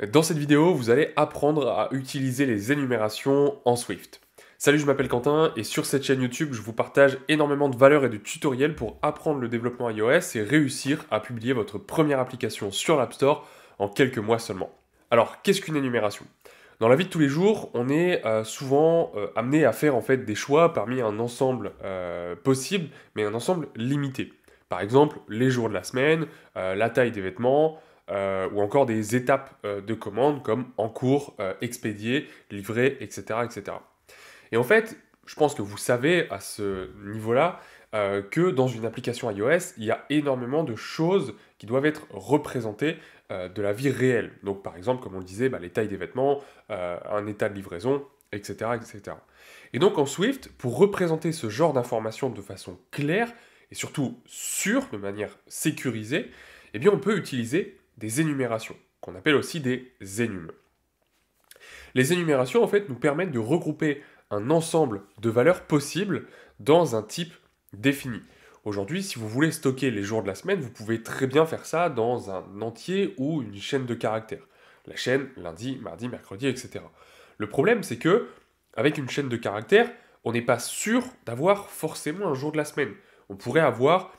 Dans cette vidéo, vous allez apprendre à utiliser les énumérations en Swift. Salut, je m'appelle Quentin et sur cette chaîne YouTube, je vous partage énormément de valeurs et de tutoriels pour apprendre le développement iOS et réussir à publier votre première application sur l'App Store en quelques mois seulement. Alors, qu'est-ce qu'une énumération? Dans la vie de tous les jours, on est souvent amené à faire en fait des choix parmi un ensemble possible, mais un ensemble limité. Par exemple, les jours de la semaine, la taille des vêtements, ou encore des étapes de commande comme en cours, expédié, livré, etc., etc. Et en fait, je pense que vous savez à ce niveau-là que dans une application iOS, il y a énormément de choses qui doivent être représentées de la vie réelle. Donc par exemple, comme on le disait, les tailles des vêtements, un état de livraison, etc., etc. Et donc en Swift, pour représenter ce genre d'informations de façon claire et surtout sûre, de manière sécurisée, eh bien on peut utiliser des énumérations, qu'on appelle aussi des énums. Les énumérations, en fait, nous permettent de regrouper un ensemble de valeurs possibles dans un type défini. Aujourd'hui, si vous voulez stocker les jours de la semaine, vous pouvez très bien faire ça dans un entier ou une chaîne de caractères. La chaîne, lundi, mardi, mercredi, etc. Le problème, c'est que, avec une chaîne de caractères, on n'est pas sûr d'avoir forcément un jour de la semaine. On pourrait avoir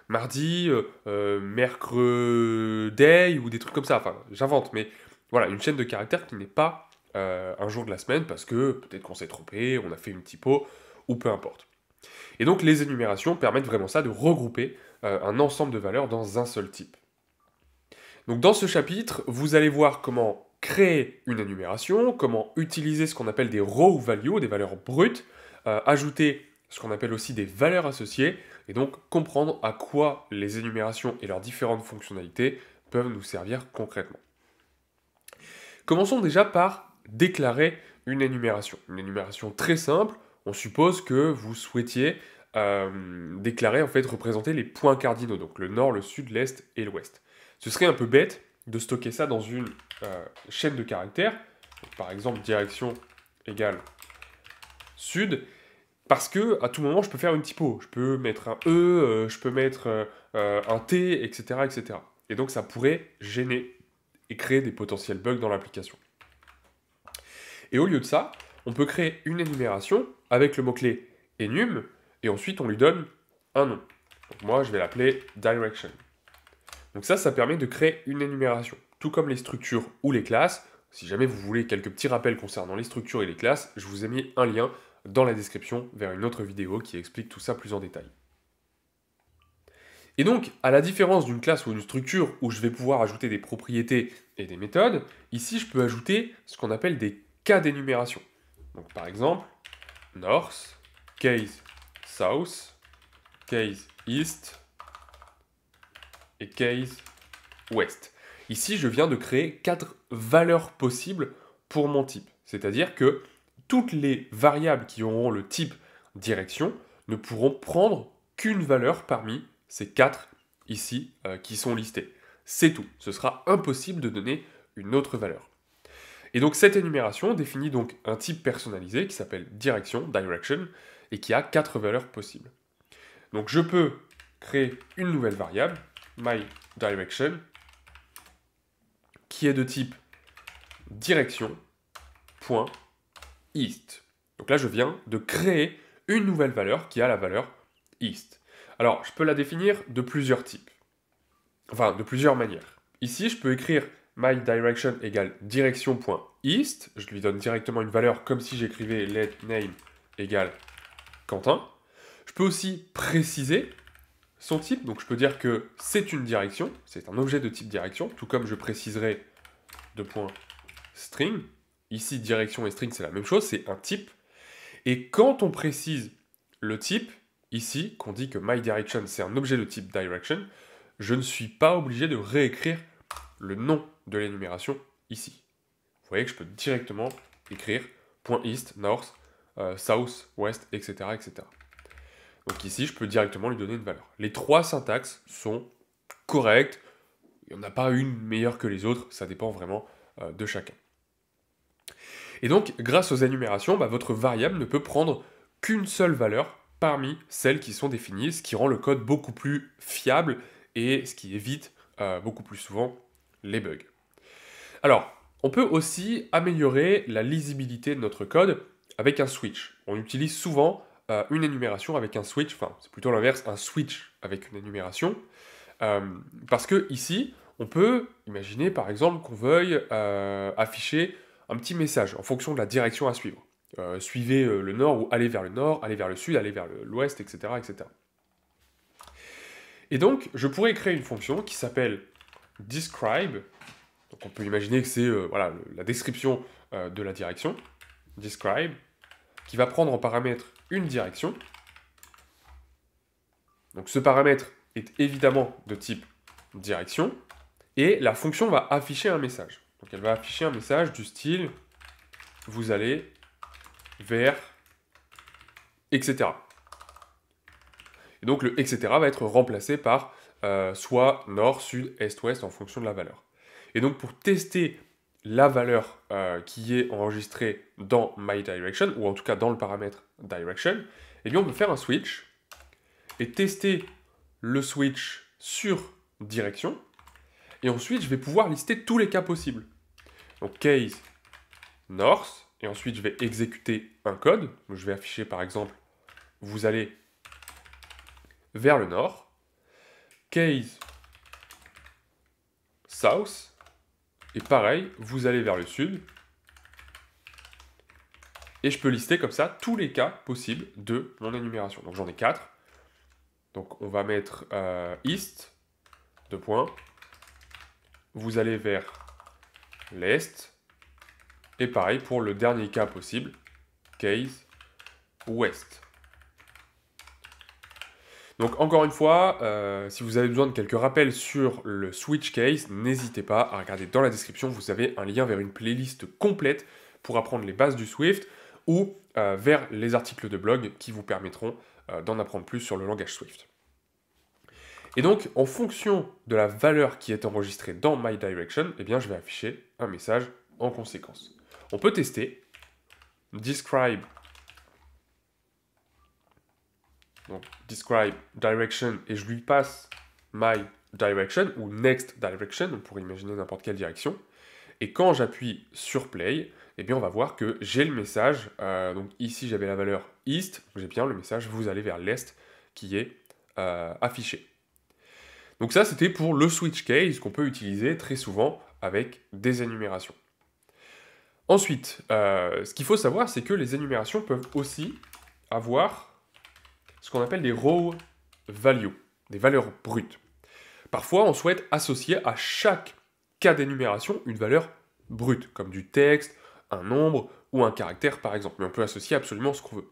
mardi, mercredi, ou des trucs comme ça. Enfin, j'invente, mais voilà, une chaîne de caractères qui n'est pas un jour de la semaine parce que peut-être qu'on s'est trompé, on a fait une typo, ou peu importe. Et donc les énumérations permettent vraiment ça, de regrouper un ensemble de valeurs dans un seul type. Donc dans ce chapitre, vous allez voir comment créer une énumération, comment utiliser ce qu'on appelle des raw values, des valeurs brutes, ajouter ce qu'on appelle aussi des valeurs associées, et donc comprendre à quoi les énumérations et leurs différentes fonctionnalités peuvent nous servir concrètement. Commençons déjà par déclarer une énumération. Une énumération très simple, on suppose que vous souhaitiez déclarer, en fait, représenter les points cardinaux, donc le nord, le sud, l'est et l'ouest. Ce serait un peu bête de stocker ça dans une chaîne de caractères, donc, par exemple direction égale sud, parce que à tout moment je peux faire une typo, je peux mettre un E, je peux mettre un T, etc., etc. Et donc ça pourrait gêner et créer des potentiels bugs dans l'application. Et au lieu de ça, on peut créer une énumération avec le mot-clé enum, et ensuite on lui donne un nom. Donc moi je vais l'appeler direction. Donc ça permet de créer une énumération. Tout comme les structures ou les classes, si jamais vous voulez quelques petits rappels concernant les structures et les classes, je vous ai mis un lien dans la description vers une autre vidéo qui explique tout ça plus en détail. Et donc, à la différence d'une classe ou d'une structure où je vais pouvoir ajouter des propriétés et des méthodes, ici je peux ajouter ce qu'on appelle des cas d'énumération. Donc par exemple, north, case south, case east et case west. Ici, je viens de créer 4 valeurs possibles pour mon type. C'est-à-dire que toutes les variables qui auront le type direction ne pourront prendre qu'une valeur parmi ces 4 ici qui sont listés. C'est tout. Ce sera impossible de donner une autre valeur. Et donc cette énumération définit donc un type personnalisé qui s'appelle direction, et qui a 4 valeurs possibles. Donc je peux créer une nouvelle variable, myDirection, qui est de type direction.east. Donc là, je viens de créer une nouvelle valeur qui a la valeur east. Alors, je peux la définir de plusieurs types. Enfin, de plusieurs manières. Ici, je peux écrire myDirection égale direction.east. Je lui donne directement une valeur comme si j'écrivais letName égale Quentin. Je peux aussi préciser son type, donc je peux dire que c'est une direction, c'est un objet de type direction, tout comme je préciserai string. Ici, direction et string, c'est la même chose, c'est un type. Et quand on précise le type, ici, qu'on dit que myDirection, c'est un objet de type direction, je ne suis pas obligé de réécrire le nom de l'énumération ici. Vous voyez que je peux directement écrire .east, north, south, west, etc., etc. Donc ici, je peux directement lui donner une valeur. Les 3 syntaxes sont correctes. Il n'y en a pas une meilleure que les autres. Ça dépend vraiment de chacun. Et donc, grâce aux énumérations, votre variable ne peut prendre qu'une seule valeur parmi celles qui sont définies, ce qui rend le code beaucoup plus fiable et ce qui évite beaucoup plus souvent les bugs. Alors, on peut aussi améliorer la lisibilité de notre code avec un switch. On utilise souvent une énumération avec un switch, enfin c'est plutôt l'inverse, un switch avec une énumération, parce que ici, on peut imaginer par exemple qu'on veuille afficher un petit message en fonction de la direction à suivre. Suivez le nord ou allez vers le nord, allez vers le sud, allez vers l'ouest, etc., etc. Et donc, je pourrais créer une fonction qui s'appelle describe. Donc on peut imaginer que c'est voilà, la description de la direction, describe, qui va prendre en paramètre une direction. Donc ce paramètre est évidemment de type direction, et la fonction va afficher un message. Donc elle va afficher un message du style « vous allez vers… etc. » Et donc le « etc. » va être remplacé par soit nord, sud, est, ouest en fonction de la valeur. Et donc pour tester la valeur qui est enregistrée dans myDirection, ou en tout cas dans le paramètre direction, eh bien on peut faire un switch et tester le switch sur direction, et ensuite je vais pouvoir lister tous les cas possibles. Donc case north, et ensuite je vais exécuter un code, donc je vais afficher par exemple vous allez vers le nord, case south, et pareil, vous allez vers le sud, et je peux lister comme ça tous les cas possibles de mon énumération. Donc j'en ai 4. Donc on va mettre east, 2 points, vous allez vers l'est, et pareil pour le dernier cas possible, case ouest. Donc encore une fois, si vous avez besoin de quelques rappels sur le switch case, n'hésitez pas à regarder dans la description, vous avez un lien vers une playlist complète pour apprendre les bases du Swift, ou vers les articles de blog qui vous permettront d'en apprendre plus sur le langage Swift. Et donc, en fonction de la valeur qui est enregistrée dans myDirection, eh bien, je vais afficher un message en conséquence. On peut tester describe, donc describe direction, et je lui passe myDirection ou next direction, on pourrait imaginer n'importe quelle direction. Et quand j'appuie sur play, eh bien, on va voir que j'ai le message. Donc ici, j'avais la valeur east, j'ai bien le message vous allez vers l'est qui est affiché. Donc ça, c'était pour le switch case qu'on peut utiliser très souvent avec des énumérations. Ensuite, ce qu'il faut savoir, c'est que les énumérations peuvent aussi avoir ce qu'on appelle des raw values, des valeurs brutes. Parfois, on souhaite associer à chaque cas d'énumération une valeur brute, comme du texte, un nombre ou un caractère par exemple. Mais on peut associer absolument ce qu'on veut.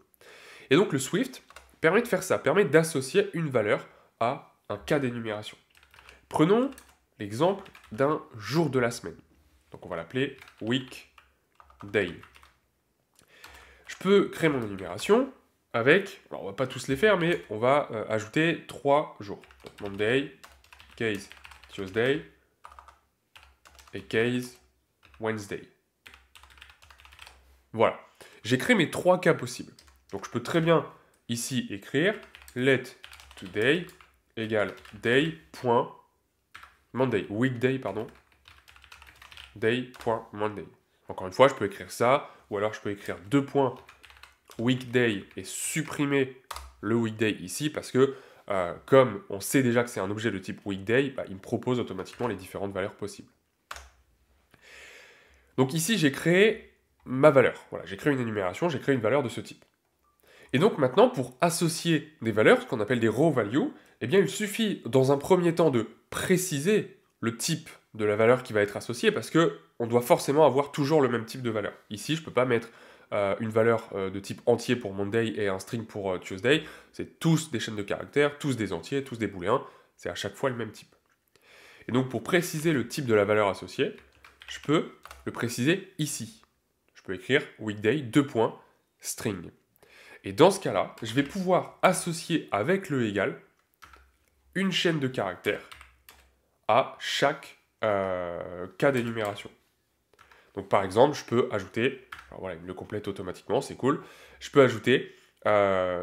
Et donc le Swift permet de faire ça, permet d'associer une valeur à un cas d'énumération. Prenons l'exemple d'un jour de la semaine. Donc on va l'appeler weekday. Je peux créer mon énumération avec, alors on va pas tous les faire, mais on va ajouter 3 jours. Donc Monday, case Tuesday et case Wednesday. Voilà. J'ai créé mes 3 cas possibles. Donc je peux très bien ici écrire let today égale day.monday, weekday, pardon, day.monday. Encore une fois, je peux écrire ça, ou alors je peux écrire 2 points weekday et supprimer le weekday ici, parce que comme on sait déjà que c'est un objet de type weekday, bah, il me propose automatiquement les différentes valeurs possibles. Donc ici, j'ai créé ma valeur. Voilà, j'ai créé une énumération, j'ai créé une valeur de ce type. Et donc maintenant, pour associer des valeurs, ce qu'on appelle des raw values, eh bien il suffit dans un premier temps de préciser le type de la valeur qui va être associée, parce qu'on doit forcément avoir toujours le même type de valeur. Ici, je ne peux pas mettre une valeur de type entier pour Monday et un string pour Tuesday. C'est tous des chaînes de caractères, tous des entiers, tous des booléens. C'est à chaque fois le même type. Et donc pour préciser le type de la valeur associée, je peux le préciser ici. Je peux écrire weekday, 2 points, string. Et dans ce cas-là, je vais pouvoir associer avec le égal une chaîne de caractères à chaque cas d'énumération. Donc par exemple, je peux ajouter, alors voilà, il me le complète automatiquement, c'est cool, je peux ajouter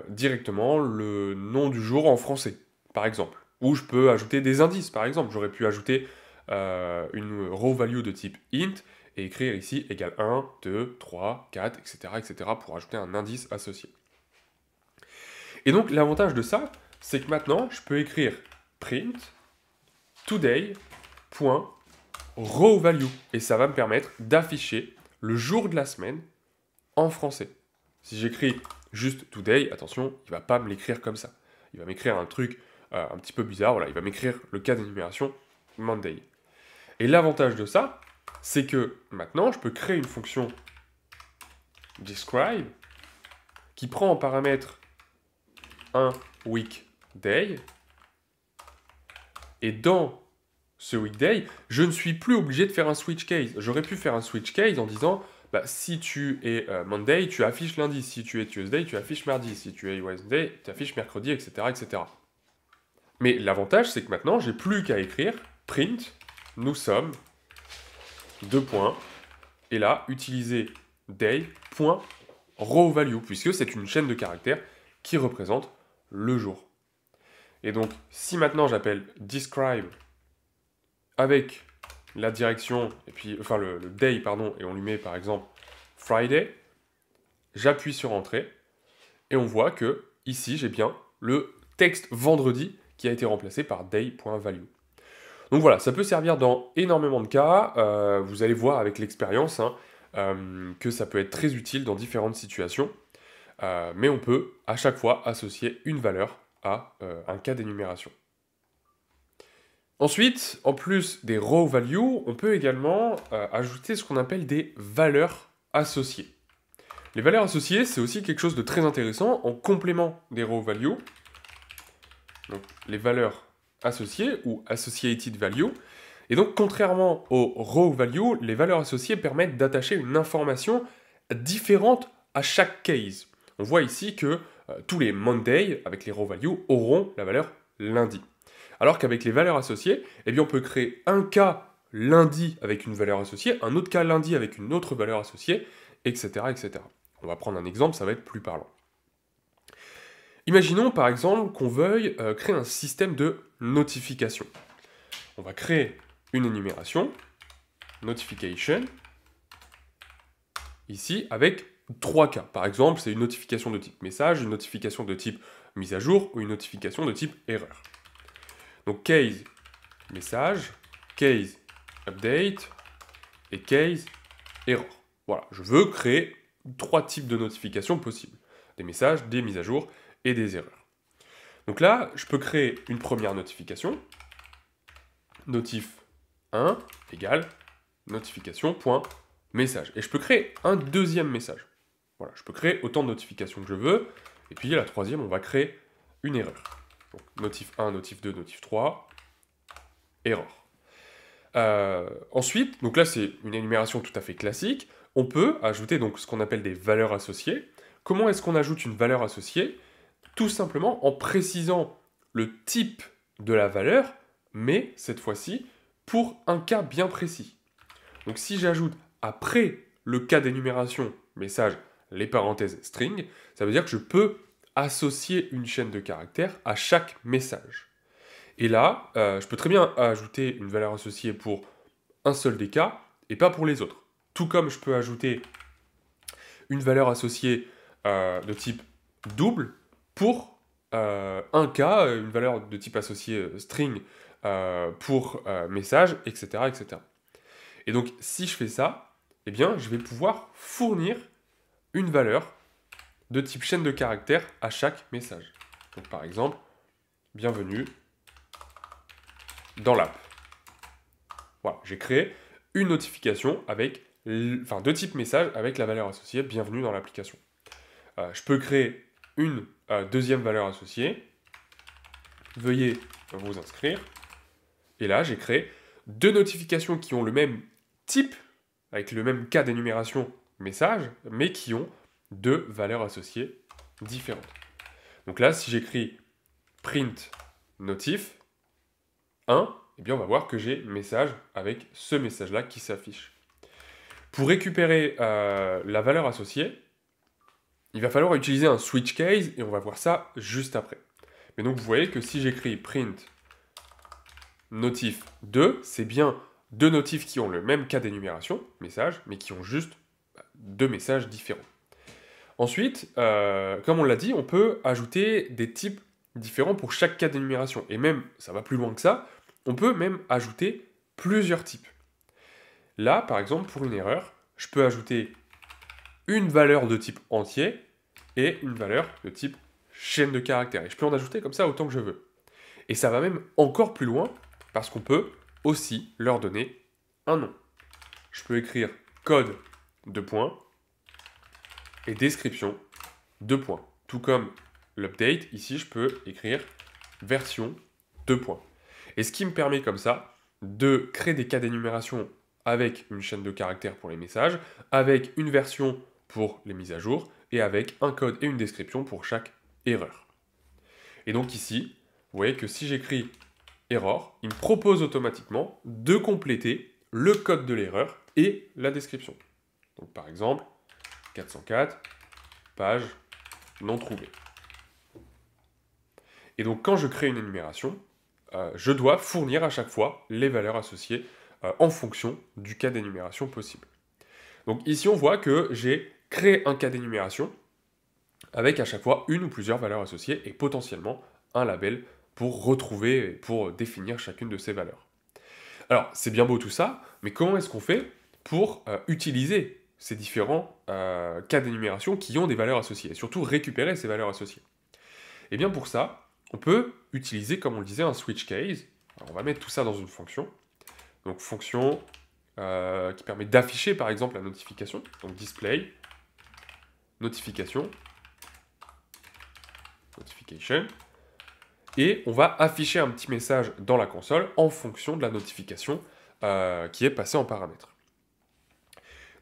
directement le nom du jour en français, par exemple. Ou je peux ajouter des indices, par exemple. J'aurais pu ajouter une row value de type int et écrire ici égale 1, 2, 3, 4, etc. pour ajouter un indice associé. Et donc l'avantage de ça, c'est que maintenant je peux écrire print today.rowValue et ça va me permettre d'afficher le jour de la semaine en français. Si j'écris juste today, attention, il ne va pas me l'écrire comme ça. Il va m'écrire un truc un petit peu bizarre, voilà, il va m'écrire le cas d'énumération Monday. Et l'avantage de ça, c'est que maintenant, je peux créer une fonction describe qui prend en paramètre un weekday. Et dans ce weekday, je ne suis plus obligé de faire un switch case. J'aurais pu faire un switch case en disant, bah, si tu es Monday, tu affiches lundi. Si tu es Tuesday, tu affiches mardi. Si tu es Wednesday, tu affiches mercredi, etc. Mais l'avantage, c'est que maintenant, j'ai plus qu'à écrire print, nous sommes, deux points, et là, utiliser day.rowValue, puisque c'est une chaîne de caractères qui représente le jour. Et donc, si maintenant j'appelle describe avec la direction, et puis, enfin le day, pardon, et on lui met par exemple Friday, j'appuie sur Entrée, et on voit que ici j'ai bien le texte vendredi qui a été remplacé par day.value. Donc voilà, ça peut servir dans énormément de cas, vous allez voir avec l'expérience que ça peut être très utile dans différentes situations, mais on peut à chaque fois associer une valeur à un cas d'énumération. Ensuite, en plus des raw values, on peut également ajouter ce qu'on appelle des valeurs associées. Les valeurs associées, c'est aussi quelque chose de très intéressant en complément des raw values. Donc, les valeurs associées ou associated value. Et donc, contrairement aux raw values, les valeurs associées permettent d'attacher une information différente à chaque case. On voit ici que tous les Monday, avec les raw values, auront la valeur lundi. Alors qu'avec les valeurs associées, eh bien, on peut créer un cas lundi avec une valeur associée, un autre cas lundi avec une autre valeur associée, etc. On va prendre un exemple, ça va être plus parlant. Imaginons par exemple qu'on veuille créer un système de notification. On va créer une énumération, notification, ici avec 3 cas. Par exemple, c'est une notification de type message, une notification de type mise à jour ou une notification de type erreur. Donc case message, case update et case error. Voilà, je veux créer 3 types de notifications possibles. Des messages, des mises à jour et des erreurs. Donc là, je peux créer une première notification. Notif 1 égale notification.message. Et je peux créer un deuxième message. Voilà, je peux créer autant de notifications que je veux. Et puis la troisième, on va créer une erreur. Donc, notif 1, notif 2, notif 3, error. Ensuite, donc là c'est une énumération tout à fait classique, on peut ajouter donc ce qu'on appelle des valeurs associées. Comment est-ce qu'on ajoute une valeur associée? Tout simplement en précisant le type de la valeur, mais cette fois-ci pour un cas bien précis. Donc si j'ajoute après le cas d'énumération message les parenthèses string, ça veut dire que je peux associer une chaîne de caractères à chaque message. Et là, je peux très bien ajouter une valeur associée pour un seul des cas et pas pour les autres. Tout comme je peux ajouter une valeur associée de type double pour un cas, une valeur de type associé string pour message, etc. Et donc, si je fais ça, eh bien, je vais pouvoir fournir une valeur de type chaîne de caractères à chaque message. Donc, par exemple, bienvenue dans l'app. Voilà, j'ai créé une notification avec, de type message avec la valeur associée bienvenue dans l'application. Je peux créer une deuxième valeur associée. Veuillez vous inscrire. Et là, j'ai créé deux notifications qui ont le même type, avec le même cas d'énumération message, mais qui ont deux valeurs associées différentes. Donc là, si j'écris print notif 1, eh bien on va voir que j'ai message avec ce message-là qui s'affiche. Pour récupérer la valeur associée, il va falloir utiliser un switch case et on va voir ça juste après. Mais donc vous voyez que si j'écris print notif 2, c'est bien deux notifs qui ont le même cas d'énumération, message, mais qui ont juste deux messages différents. Ensuite, comme on l'a dit, on peut ajouter des types différents pour chaque cas d'énumération. Et même, ça va plus loin que ça, on peut même ajouter plusieurs types. Là, par exemple, pour une erreur, je peux ajouter une valeur de type entier et une valeur de type chaîne de caractères. Et je peux en ajouter comme ça autant que je veux. Et ça va même encore plus loin, parce qu'on peut aussi leur donner un nom. Je peux écrire code de points et description de points. Tout comme l'update, ici je peux écrire version de points. Et ce qui me permet comme ça de créer des cas d'énumération avec une chaîne de caractères pour les messages, avec une version pour les mises à jour, et avec un code et une description pour chaque erreur. Et donc ici, vous voyez que si j'écris error, il me propose automatiquement de compléter le code de l'erreur et la description. Donc par exemple, 404, page non trouvée. Et donc quand je crée une énumération, je dois fournir à chaque fois les valeurs associées en fonction du cas d'énumération possible. Donc ici on voit que j'ai créé un cas d'énumération avec à chaque fois une ou plusieurs valeurs associées et potentiellement un label pour retrouver et pour définir chacune de ces valeurs. Alors c'est bien beau tout ça, mais comment est-ce qu'on fait pour utiliser ces différents cas d'énumération qui ont des valeurs associées, et surtout récupérer ces valeurs associées? Et bien pour ça, on peut utiliser, comme on le disait, un switch case. Alors, on va mettre tout ça dans une fonction. Donc fonction qui permet d'afficher par exemple la notification. Donc display, notification, notification. Et on va afficher un petit message dans la console en fonction de la notification qui est passée en paramètre.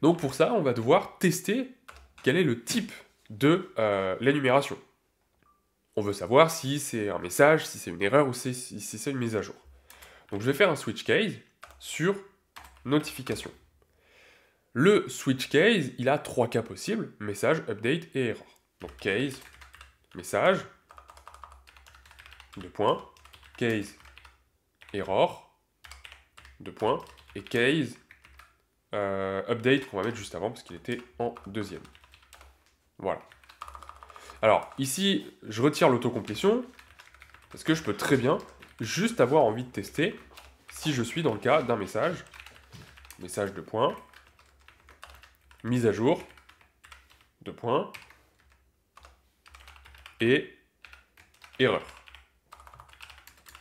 Donc pour ça, on va devoir tester quel est le type de l'énumération. On veut savoir si c'est un message, si c'est une erreur ou si c'est une mise à jour. Donc je vais faire un switch case sur notification. Le switch case, il a trois cas possibles, message, update et error. Donc case, message, deux points, case, error, deux points, et case, update qu'on va mettre juste avant parce qu'il était en deuxième. Voilà. Alors ici, je retire l'autocomplétion parce que je peux très bien juste avoir envie de tester si je suis dans le cas d'un message, message de points, mise à jour, de points, et erreur,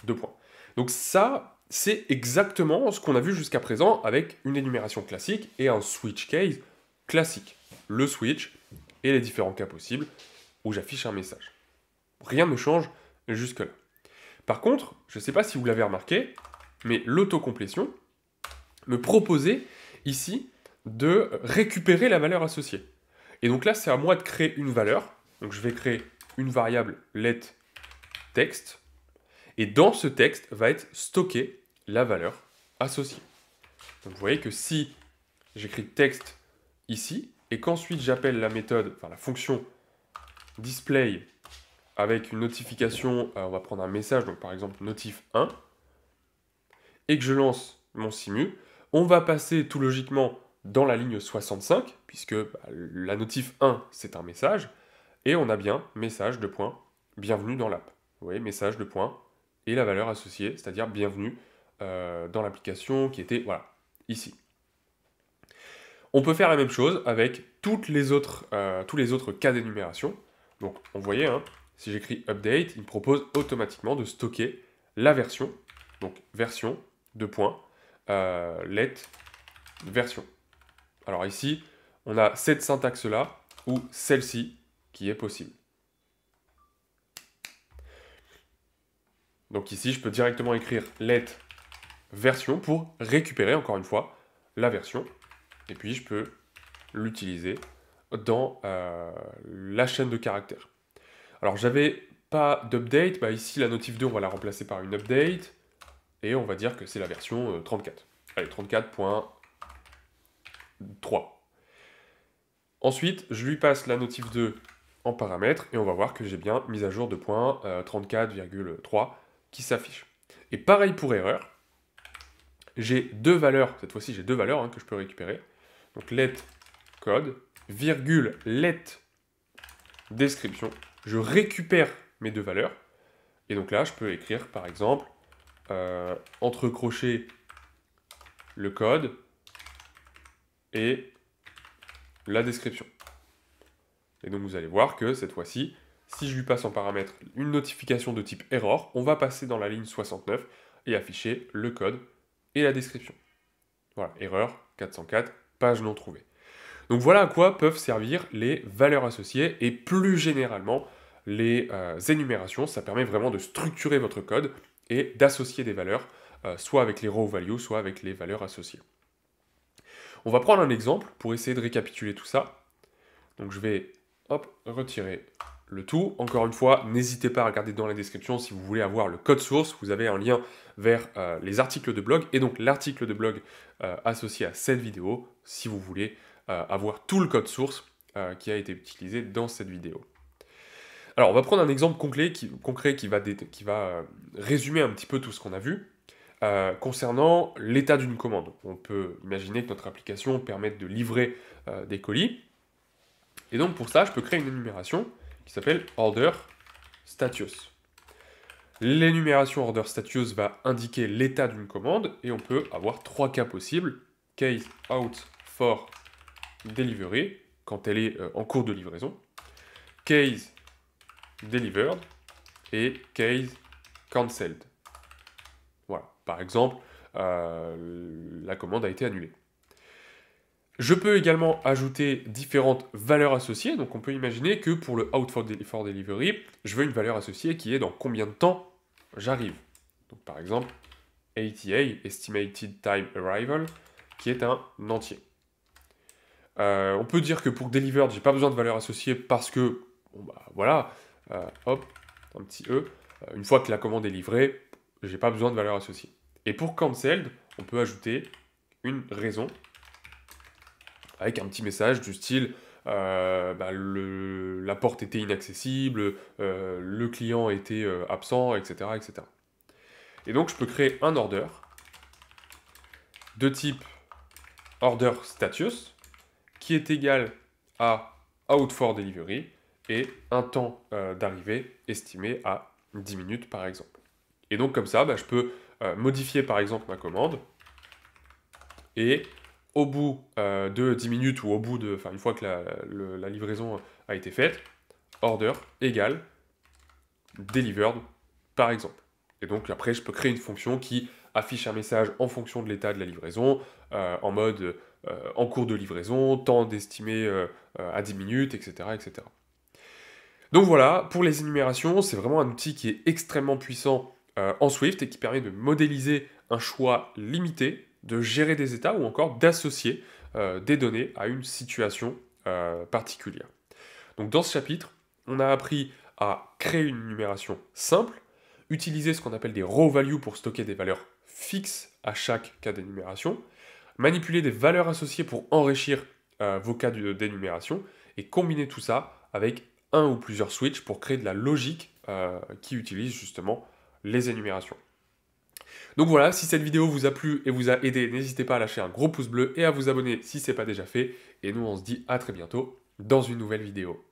de points. Donc ça, c'est exactement ce qu'on a vu jusqu'à présent avec une énumération classique et un switch case classique. Le switch et les différents cas possibles où j'affiche un message. Rien ne change jusque-là. Par contre, je ne sais pas si vous l'avez remarqué, mais l'autocomplétion me proposait ici de récupérer la valeur associée. Et donc là, c'est à moi de créer une valeur. Donc je vais créer une variable letText. Et dans ce texte va être stocké la valeur associée. Donc vous voyez que si j'écris texte ici, et qu'ensuite j'appelle la méthode, enfin la fonction display avec une notification, on va prendre un message, donc par exemple notif 1, et que je lance mon simu, on va passer tout logiquement dans la ligne 65, puisque la notif 1, c'est un message, et on a bien message de point, bienvenue dans l'app. Vous voyez, message de point, et la valeur associée, c'est-à-dire bienvenue dans l'application qui était, voilà, ici. On peut faire la même chose avec tous les autres cas d'énumération. Donc, on voyait, hein, si j'écris update, il me propose automatiquement de stocker la version, donc version, deux points, let, version. Alors ici, on a cette syntaxe-là, ou celle-ci, qui est possible. Donc ici, je peux directement écrire let, version, pour récupérer, encore une fois, la version. Et puis, je peux l'utiliser dans la chaîne de caractères. Alors, j'avais pas d'update. Bah, ici, la notif 2, on va la remplacer par une update. Et on va dire que c'est la version 34. Allez, 34.3. Ensuite, je lui passe la notif 2 en paramètre. Et on va voir que j'ai bien mise à jour de point 34,3 qui s'affiche. Et pareil pour erreur. j'ai deux valeurs, cette fois-ci j'ai deux valeurs que je peux récupérer. Donc let code, virgule let description. Je récupère mes deux valeurs. Et donc là, je peux écrire par exemple, entre crochets, le code et la description. Et donc vous allez voir que cette fois-ci, si je lui passe en paramètre une notification de type error, on va passer dans la ligne 69 et afficher le code et la description. Voilà, erreur 404, page non trouvée. Donc voilà à quoi peuvent servir les valeurs associées et plus généralement les énumérations. Ça permet vraiment de structurer votre code et d'associer des valeurs, soit avec les raw values, soit avec les valeurs associées. On va prendre un exemple pour essayer de récapituler tout ça. Donc je vais retirer le tout. Encore une fois, n'hésitez pas à regarder dans la description si vous voulez avoir le code source. Vous avez un lien vers les articles de blog et donc l'article de blog associé à cette vidéo si vous voulez avoir tout le code source qui a été utilisé dans cette vidéo. Alors, on va prendre un exemple concret qui va résumer un petit peu tout ce qu'on a vu concernant l'état d'une commande. On peut imaginer que notre application permette de livrer des colis. Et donc, pour ça, je peux créer une énumération qui s'appelle order status. L'énumération order status va indiquer l'état d'une commande et on peut avoir trois cas possibles. Case out for delivery, quand elle est en cours de livraison. Case delivered et case cancelled. Voilà, par exemple, la commande a été annulée. Je peux également ajouter différentes valeurs associées, donc on peut imaginer que pour le out for delivery, je veux une valeur associée qui est dans combien de temps j'arrive. Donc par exemple, ETA, Estimated Time Arrival, qui est un entier. On peut dire que pour delivered, j'ai pas besoin de valeur associée parce que, bon bah voilà, un petit E, une fois que la commande est livrée, j'ai pas besoin de valeur associée. Et pour cancelled, on peut ajouter une raison avec un petit message du style la porte était inaccessible, le client était absent, etc., etc. Et donc je peux créer un order de type order status qui est égal à out for delivery et un temps d'arrivée estimé à 10 minutes par exemple. Et donc comme ça, je peux modifier par exemple ma commande et au bout de 10 minutes ou au bout de, une fois que la livraison a été faite, order égale delivered par exemple. Et donc après, je peux créer une fonction qui affiche un message en fonction de l'état de la livraison, en mode en cours de livraison, temps d'estimer à 10 minutes, etc., etc. Donc voilà, pour les énumérations, c'est vraiment un outil qui est extrêmement puissant en Swift et qui permet de modéliser un choix limité, de gérer des états ou encore d'associer des données à une situation particulière. Donc dans ce chapitre, on a appris à créer une énumération simple, utiliser ce qu'on appelle des raw values pour stocker des valeurs fixes à chaque cas d'énumération, manipuler des valeurs associées pour enrichir vos cas d'énumération et combiner tout ça avec un ou plusieurs switches pour créer de la logique qui utilise justement les énumérations. Donc voilà, si cette vidéo vous a plu et vous a aidé, n'hésitez pas à lâcher un gros pouce bleu et à vous abonner si ce n'est pas déjà fait. Et nous, on se dit à très bientôt dans une nouvelle vidéo.